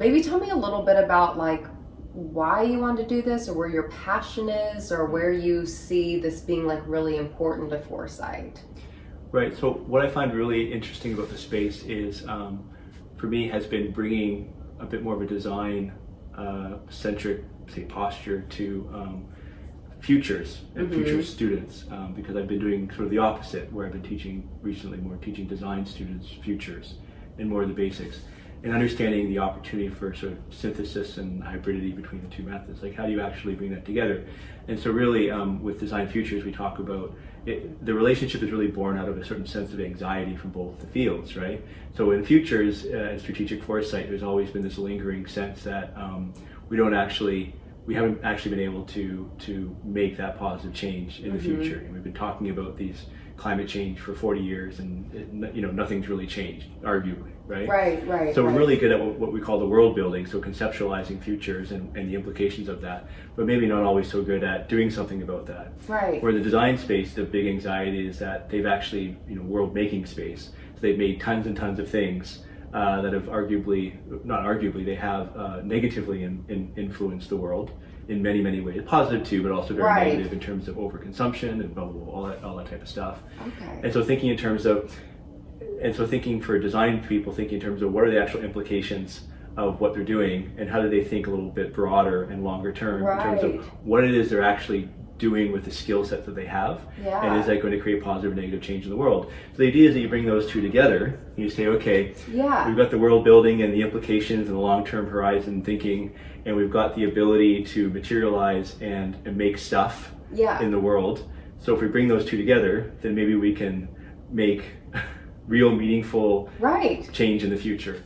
Maybe tell me a little bit about like why you want to do this, or where your passion is, or where you see this being like really important to Foresight. Right. So what I find really interesting about the space is, for me, has been bringing a bit more of a design centric, say, posture to futures and future students, because I've been doing sort of the opposite, where I've been teaching recently, more teaching design students futures and more of the basics, and understanding the opportunity for sort of synthesis and hybridity between the two methods. Like, how do you actually bring that together? And so really, with design futures, we talk about the relationship is really born out of a certain sense of anxiety from both the fields, right? So in futures and strategic foresight, there's always been this lingering sense that we haven't actually been able to make that positive change in the future. And we've been talking about these climate change for 40 years, and nothing's really changed, arguably, right? Right. So we're really good at what we call the world building, so conceptualizing futures and the implications of that, but maybe not always so good at doing something about that. Right. Where the design space, the big anxiety is that they've actually, world making space. So they've made tons and tons of things that have they have negatively influenced the world in many, many ways. Positive too, but also very negative in terms of overconsumption and blah, blah, blah, all that type of stuff. Okay. And so thinking for design people, thinking in terms of what are the actual implications of what they're doing, and how do they think a little bit broader and longer term in terms of what it is they're actually doing with the skill set that they have, and is that going to create positive or negative change in the world? So the idea is that you bring those two together, and you say, okay, we've got the world building and the implications and the long-term horizon thinking, and we've got the ability to materialize and make stuff in the world. So if we bring those two together, then maybe we can make real meaningful change in the future.